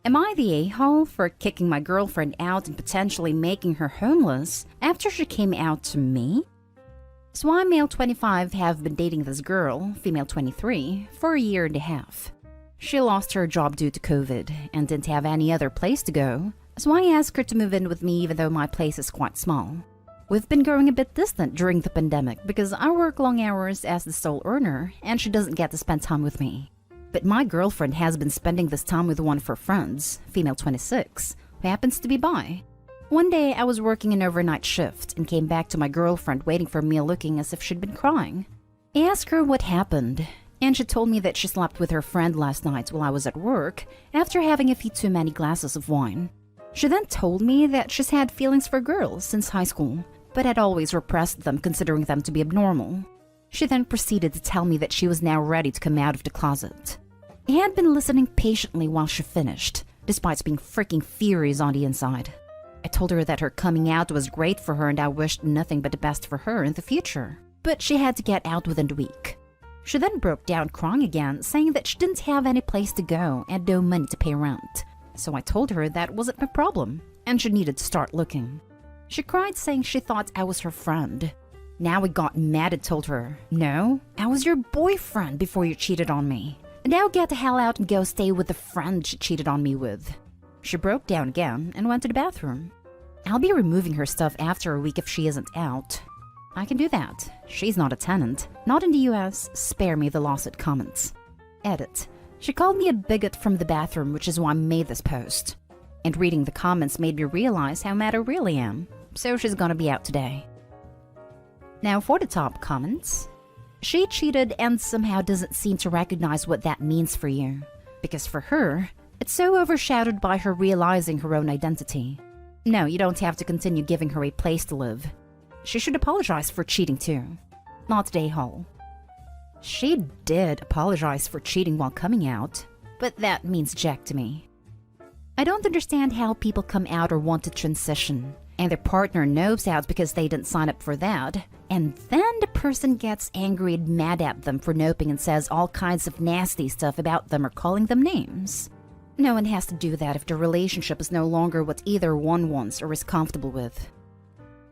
Am I the a-hole for kicking my girlfriend out and potentially making her homeless after she came out to me? So I, male 25, have been dating this girl, female 23, for a year and a half. She lost her job due to COVID and didn't have any other place to go, so I asked her to move in with me even though my place is quite small. We've been growing a bit distant during the pandemic because I work long hours as the sole earner and she doesn't get to spend time with me. But my girlfriend has been spending this time with one of her friends, female 26, who happens to be bi. One day I was working an overnight shift and came back to my girlfriend waiting for me looking as if she'd been crying. I asked her what happened, and she told me that she slept with her friend last night while I was at work after having a few too many glasses of wine. She then told me that she's had feelings for girls since high school, but had always repressed them considering them to be abnormal. She then proceeded to tell me that she was now ready to come out of the closet. I had been listening patiently while she finished, despite being freaking furious on the inside. I told her that her coming out was great for her and I wished nothing but the best for her in the future, but she had to get out within the week. She then broke down crying again, saying that she didn't have any place to go and no money to pay rent. So I told her that wasn't my problem, and she needed to start looking. She cried saying she thought I was her friend. Now I got mad and told her, "No, I was your boyfriend before you cheated on me. Now get the hell out and go stay with the friend she cheated on me with." She broke down again and went to the bathroom. I'll be removing her stuff after a week if she isn't out. I can do that. She's not a tenant. Not in the US. Spare me the lawsuit comments. Edit. She called me a bigot from the bathroom, which is why I made this post. And reading the comments made me realize how mad I really am. So she's gonna be out today. Now for the top comments. She cheated and somehow doesn't seem to recognize what that means for you. Because for her, it's so overshadowed by her realizing her own identity. No, you don't have to continue giving her a place to live. She should apologize for cheating too. Not today, Hall. She did apologize for cheating while coming out, but that means jack to me. I don't understand how people come out or want to transition, and their partner knows out because they didn't sign up for that, and then the person gets angry and mad at them for noping and says all kinds of nasty stuff about them or calling them names. No one has to do that if the relationship is no longer what either one wants or is comfortable with.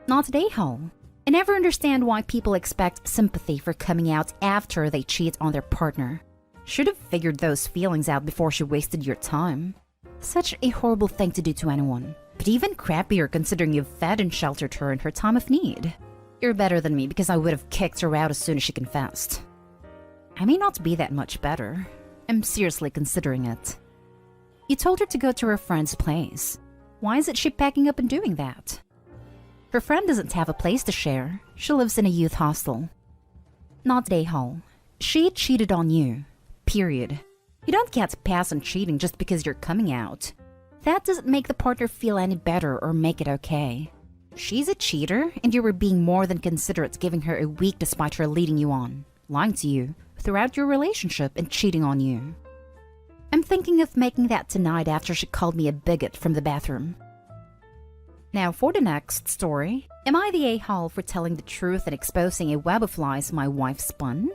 Not today, Hall. I never understand why people expect sympathy for coming out after they cheat on their partner. Should have figured those feelings out before she wasted your time. Such a horrible thing to do to anyone. But even crappier considering you've fed and sheltered her in her time of need. You're better than me because I would have kicked her out as soon as she confessed. I may not be that much better. I'm seriously considering it. You told her to go to her friend's place. Why isn't she packing up and doing that? Her friend doesn't have a place to share. She lives in a youth hostel. Not today, Hall. She cheated on you. Period. You don't get to pass on cheating just because you're coming out. That doesn't make the partner feel any better or make it okay. She's a cheater, and you were being more than considerate giving her a week despite her leading you on, lying to you, throughout your relationship and cheating on you. I'm thinking of making that tonight after she called me a bigot from the bathroom. Now for the next story. Am I the a-hole for telling the truth and exposing a web of lies my wife spun?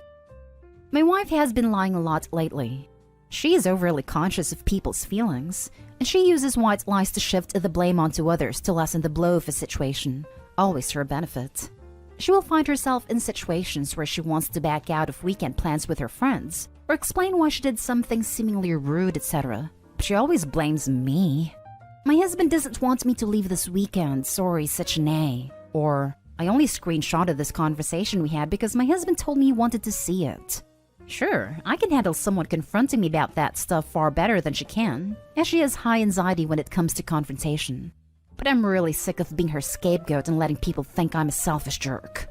My wife has been lying a lot lately. She is overly conscious of people's feelings, and she uses white lies to shift the blame onto others to lessen the blow of a situation, always to her benefit. She will find herself in situations where she wants to back out of weekend plans with her friends, or explain why she did something seemingly rude, etc. But she always blames me. My husband doesn't want me to leave this weekend, sorry, such an A. Or, I only screenshotted this conversation we had because my husband told me he wanted to see it. Sure, I can handle someone confronting me about that stuff far better than she can, as she has high anxiety when it comes to confrontation. But I'm really sick of being her scapegoat and letting people think I'm a selfish jerk.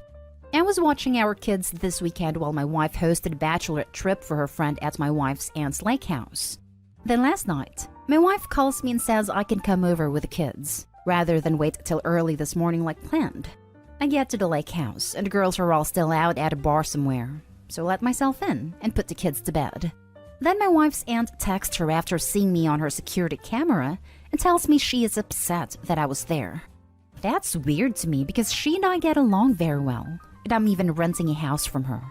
I was watching our kids this weekend while my wife hosted a bachelorette trip for her friend at my wife's aunt's lake house. Then last night, my wife calls me and says I can come over with the kids, rather than wait till early this morning like planned. I get to the lake house, and the girls are all still out at a bar somewhere, so I let myself in and put the kids to bed. Then my wife's aunt texts her after seeing me on her security camera and tells me she is upset that I was there. That's weird to me because she and I get along very well, and I'm even renting a house from her.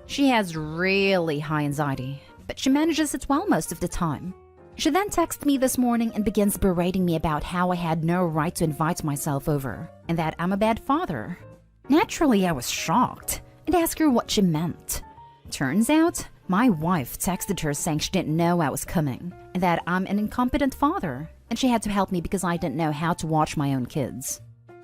She has really high anxiety, but she manages it well most of the time. She then texted me this morning and begins berating me about how I had no right to invite myself over and that I'm a bad father. Naturally, I was shocked and asked her what she meant. Turns out, my wife texted her saying she didn't know I was coming and that I'm an incompetent father and she had to help me because I didn't know how to watch my own kids.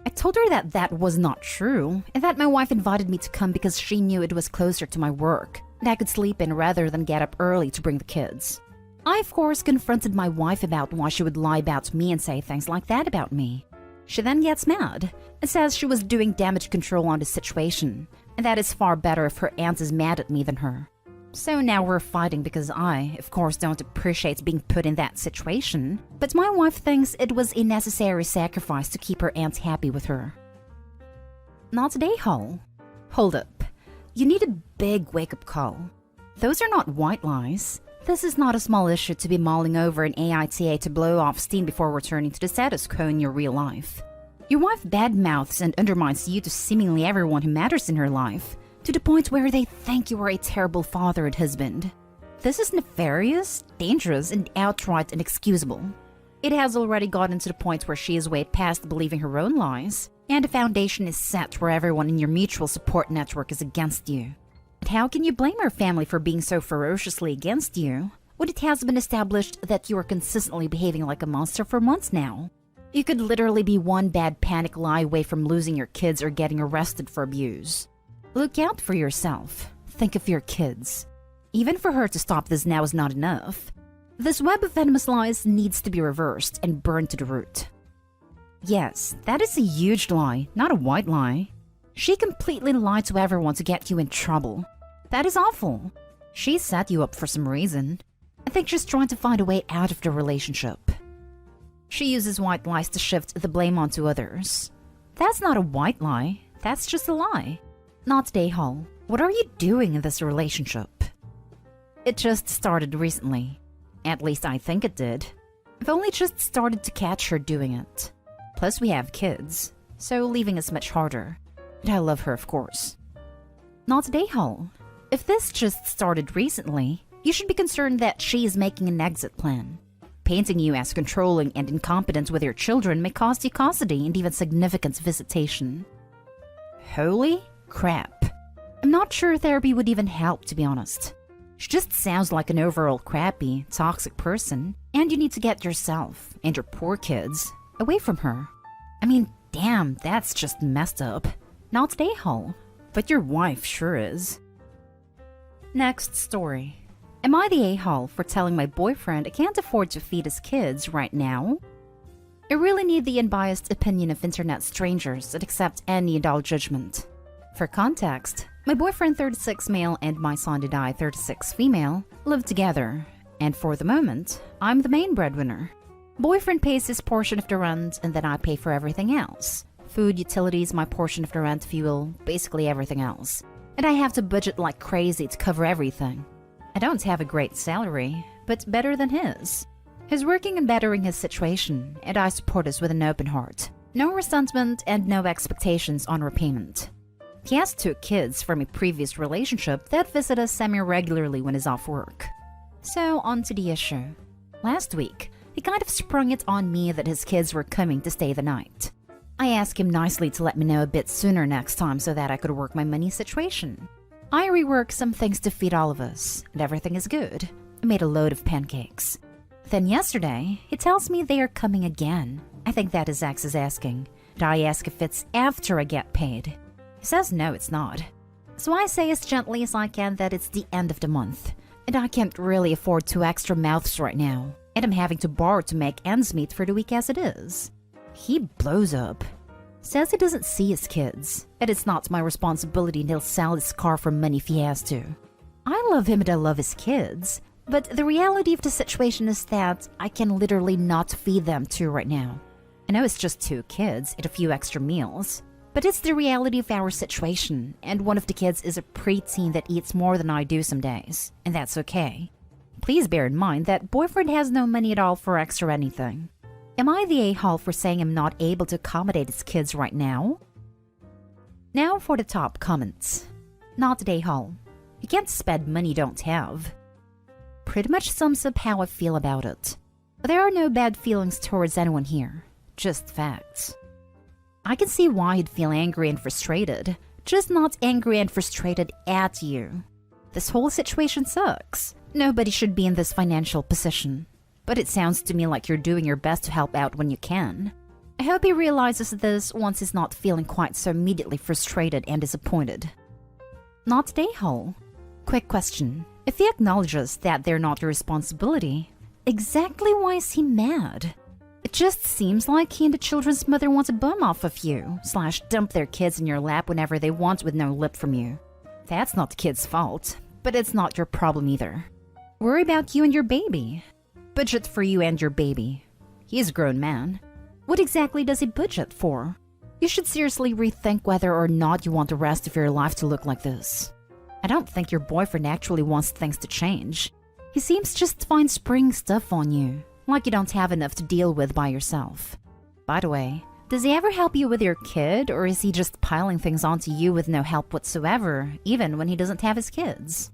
I told her that that was not true and that my wife invited me to come because she knew it was closer to my work and I could sleep in rather than get up early to bring the kids. I, of course, confronted my wife about why she would lie about me and say things like that about me. She then gets mad and says she was doing damage control on the situation and that it's far better if her aunt is mad at me than her. So now we're fighting because I, of course, don't appreciate being put in that situation, but my wife thinks it was a necessary sacrifice to keep her aunt happy with her. Not today, Hall. Hold up. You need a big wake-up call. Those are not white lies. This is not a small issue to be mulling over in AITA to blow off steam before returning to the status quo in your real life. Your wife badmouths and undermines you to seemingly everyone who matters in her life, to the point where they think you are a terrible father and husband. This is nefarious, dangerous, and outright inexcusable. It has already gotten to the point where she is way past believing her own lies, and the foundation is set where everyone in your mutual support network is against you. But how can you blame her family for being so ferociously against you, when it has been established that you are consistently behaving like a monster for months now? You could literally be one bad panic lie away from losing your kids or getting arrested for abuse. Look out for yourself. Think of your kids. Even for her to stop this now is not enough. This web of venomous lies needs to be reversed and burned to the root. Yes, that is a huge lie, not a white lie. She completely lied to everyone to get you in trouble. That is awful. She set you up for some reason. I think she's trying to find a way out of the relationship. She uses white lies to shift the blame onto others. That's not a white lie. That's just a lie. Not today, Hall. What are you doing in this relationship? It just started recently. At least I think it did. I've only just started to catch her doing it. Plus we have kids, so leaving is much harder. But I love her, of course. Not today, Hall. If this just started recently, you should be concerned that she is making an exit plan. Painting you as controlling and incompetent with your children may cost you custody and even significant visitation. Holy crap. I'm not sure therapy would even help, to be honest. She just sounds like an overall crappy, toxic person, and you need to get yourself and your poor kids away from her. I mean, damn, that's just messed up. Not today, Hall, but your wife sure is. Next story. Am I the a-hole for telling my boyfriend I can't afford to feed his kids right now? I really need the unbiased opinion of internet strangers that accept any adult judgment. For context, my boyfriend 36 male and my son Didai 36 female live together, and for the moment, I'm the main breadwinner. Boyfriend pays his portion of the rent and then I pay for everything else. Food, utilities, my portion of the rent, fuel, basically everything else. And I have to budget like crazy to cover everything. I don't have a great salary, but better than his. He's working and bettering his situation, and I support us with an open heart. No resentment and no expectations on repayment. He has 2 kids from a previous relationship that visit us semi-regularly when he's off work. So on to the issue. Last week, he kind of sprung it on me that his kids were coming to stay the night. I asked him nicely to let me know a bit sooner next time so that I could work my money situation. I reworked some things to feed all of us, and everything is good. I made a load of pancakes. Then yesterday, he tells me they are coming again. I think that his ex is asking, and I ask if it's after I get paid. He says no, it's not. So I say as gently as I can that it's the end of the month, and I can't really afford 2 extra mouths right now, and I'm having to borrow to make ends meet for the week as it is. He blows up. Says he doesn't see his kids, and it's not my responsibility and he'll sell his car for money if he has to. I love him and I love his kids, but the reality of the situation is that I can literally not feed them 2 right now. I know it's just 2 kids and a few extra meals, but it's the reality of our situation, and one of the kids is a preteen that eats more than I do some days, and that's okay. Please bear in mind that boyfriend has no money at all for extra anything. Am I the a-hole for saying I'm not able to accommodate his kids right now? Now for the top comments. Not the a-hole. You can't spend money you don't have. pretty much sums up how I feel about it. There are no bad feelings towards anyone here, just facts. I can see why you'd feel angry and frustrated, just not angry and frustrated at you. This whole situation sucks. Nobody should be in this financial position. But it sounds to me like you're doing your best to help out when you can. I hope he realizes this once he's not feeling quite so immediately frustrated and disappointed. Not today, Hole. Quick question. If he acknowledges that they're not your responsibility, exactly why is he mad? It just seems like he and the children's mother want a bum off of you, / dump their kids in your lap whenever they want with no lip from you. That's not the kid's fault, but it's not your problem either. Worry about you and your baby. Budget for you and your baby. He's a grown man. What exactly does he budget for? You should seriously rethink whether or not you want the rest of your life to look like this. I don't think your boyfriend actually wants things to change. He seems just fine springing stuff on you, like you don't have enough to deal with by yourself. By the way, does he ever help you with your kid, or is he just piling things onto you with no help whatsoever, even when he doesn't have his kids?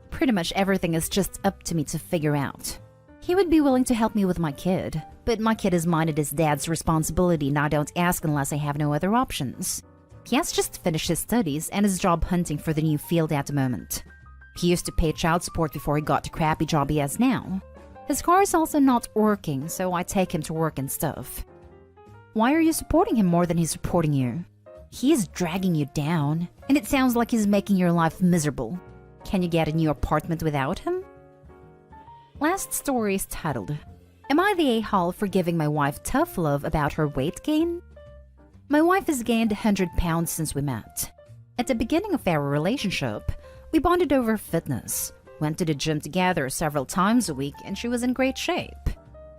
Pretty much everything is just up to me to figure out. He would be willing to help me with my kid, but my kid is mine and his dad's responsibility and I don't ask unless I have no other options. He has just finished his studies and is job hunting for the new field at the moment. He used to pay child support before he got the crappy job he has now. His car is also not working, so I take him to work and stuff. Why are you supporting him more than he's supporting you? He is dragging you down, and it sounds like he's making your life miserable. Can you get a new apartment without him? Last story is titled, Am I the a-hole for giving my wife tough love about her weight gain? My wife has gained 100 pounds since we met. At the beginning of our relationship, we bonded over fitness, went to the gym together several times a week, and she was in great shape.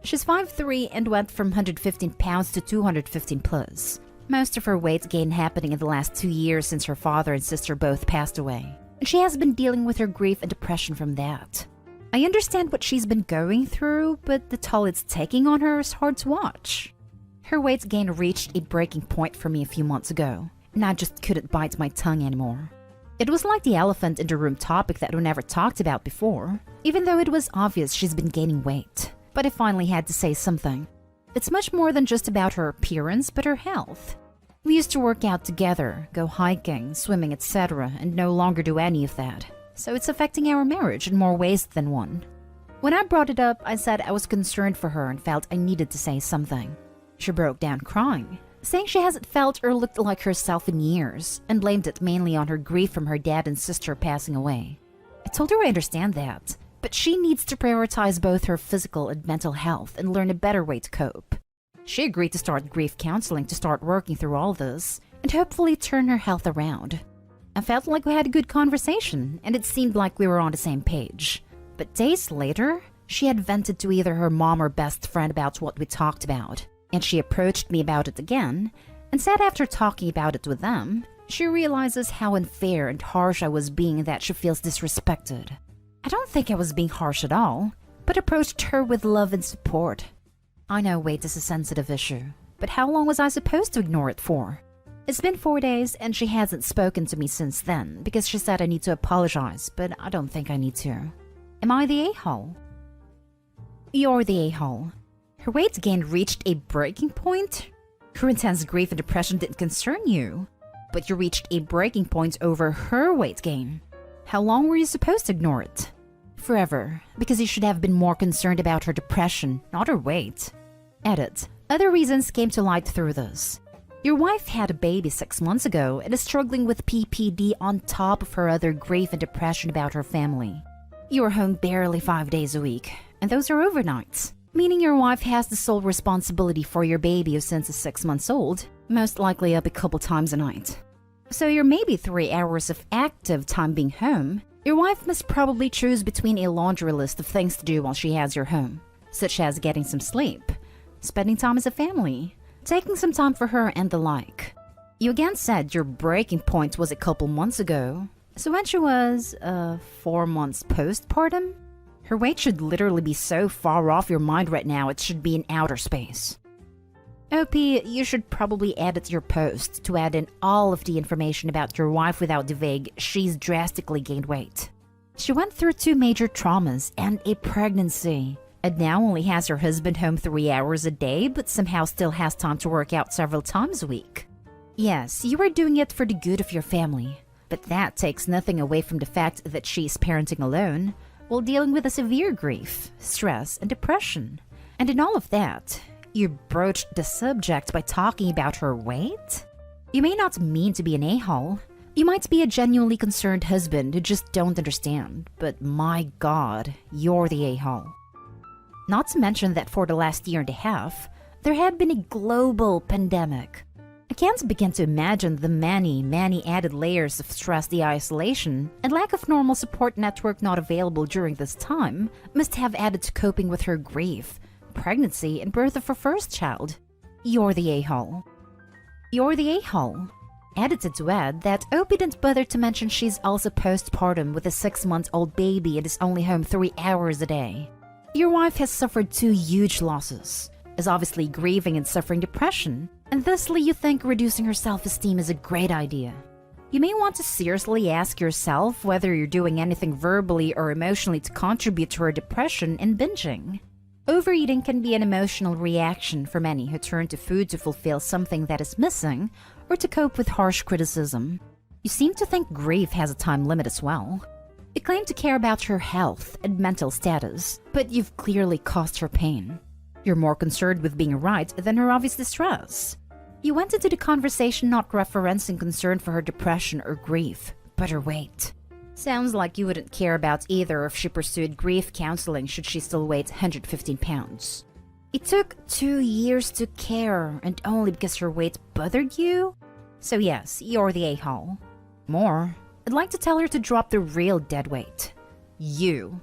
She's 5'3" and went from 115 pounds to 215 plus. Most of her weight gain happening in the last 2 years since her father and sister both passed away. And she has been dealing with her grief and depression from that. I understand what she's been going through, but the toll it's taking on her is hard to watch. Her weight gain reached a breaking point for me a few months ago, and I just couldn't bite my tongue anymore. It was like the elephant in the room topic that we never talked about before, even though it was obvious she's been gaining weight. But I finally had to say something. It's much more than just about her appearance, but her health. We used to work out together, go hiking, swimming, etc., and no longer do any of that. So it's affecting our marriage in more ways than one. When I brought it up, I said I was concerned for her and felt I needed to say something. She broke down crying, saying she hasn't felt or looked like herself in years, and blamed it mainly on her grief from her dad and sister passing away. I told her I understand that, but she needs to prioritize both her physical and mental health and learn a better way to cope. She agreed to start grief counseling to start working through all this, and hopefully turn her health around. I felt like we had a good conversation, and it seemed like we were on the same page. But days later, she had vented to either her mom or best friend about what we talked about, and she approached me about it again, and said after talking about it with them, she realizes how unfair and harsh I was being and that she feels disrespected. I don't think I was being harsh at all, but approached her with love and support. I know weight is a sensitive issue, but how long was I supposed to ignore it for? It's been 4 days and she hasn't spoken to me since then because she said I need to apologize, but I don't think I need to. Am I the a-hole? You're the a-hole. Her weight gain reached a breaking point? Her intense grief and depression didn't concern you, but you reached a breaking point over her weight gain. How long were you supposed to ignore it? Forever, because you should have been more concerned about her depression, not her weight. Edit. Other reasons came to light through this. Your wife had a baby 6 months ago and is struggling with PPD on top of her other grief and depression about her family. You are home barely 5 days a week, and those are overnights, meaning your wife has the sole responsibility for your baby who since is 6 months old, most likely up a couple times a night. So your maybe 3 hours of active time being home, your wife must probably choose between a laundry list of things to do while she has your home, such as getting some sleep, spending time as a family, taking some time for her, and the like. You again said your breaking point was a couple months ago, so when she was, 4 months postpartum? Her weight should literally be so far off your mind right now it should be in outer space. OP, you should probably edit your post to add in all of the information about your wife without the vague, she's drastically gained weight. She went through 2 major traumas and a pregnancy, and now only has her husband home 3 hours a day, but somehow still has time to work out several times a week. Yes, you are doing it for the good of your family, but that takes nothing away from the fact that she's parenting alone, while dealing with a severe grief, stress, and depression. And in all of that, you broached the subject by talking about her weight? You may not mean to be an a-hole. You might be a genuinely concerned husband who just don't understand, but my God, you're the a-hole. Not to mention that for the last year and a half, there had been a global pandemic. I can't begin to imagine the many added layers of stress the isolation and lack of normal support network not available during this time must have added to coping with her grief, pregnancy, and birth of her first child. You're the a-hole. You're the a-hole. Edited to add that Opie didn't bother to mention she's also postpartum with a 6-month-old baby and is only home 3 hours a day. Your wife has suffered 2 huge losses, is obviously grieving and suffering depression, and thusly you think reducing her self-esteem is a great idea. You may want to seriously ask yourself whether you're doing anything verbally or emotionally to contribute to her depression and binging. Overeating can be an emotional reaction for many who turn to food to fulfill something that is missing or to cope with harsh criticism. You seem to think grief has a time limit as well. You claim to care about her health and mental status, but you've clearly caused her pain. You're more concerned with being right than her obvious distress. You went into the conversation not referencing concern for her depression or grief, but her weight. Sounds like you wouldn't care about either if she pursued grief counseling should she still weigh 115 pounds. It took 2 years to care, and only because her weight bothered you? So yes, you're the a-hole. More, I'd like to tell her to drop the real dead weight. You.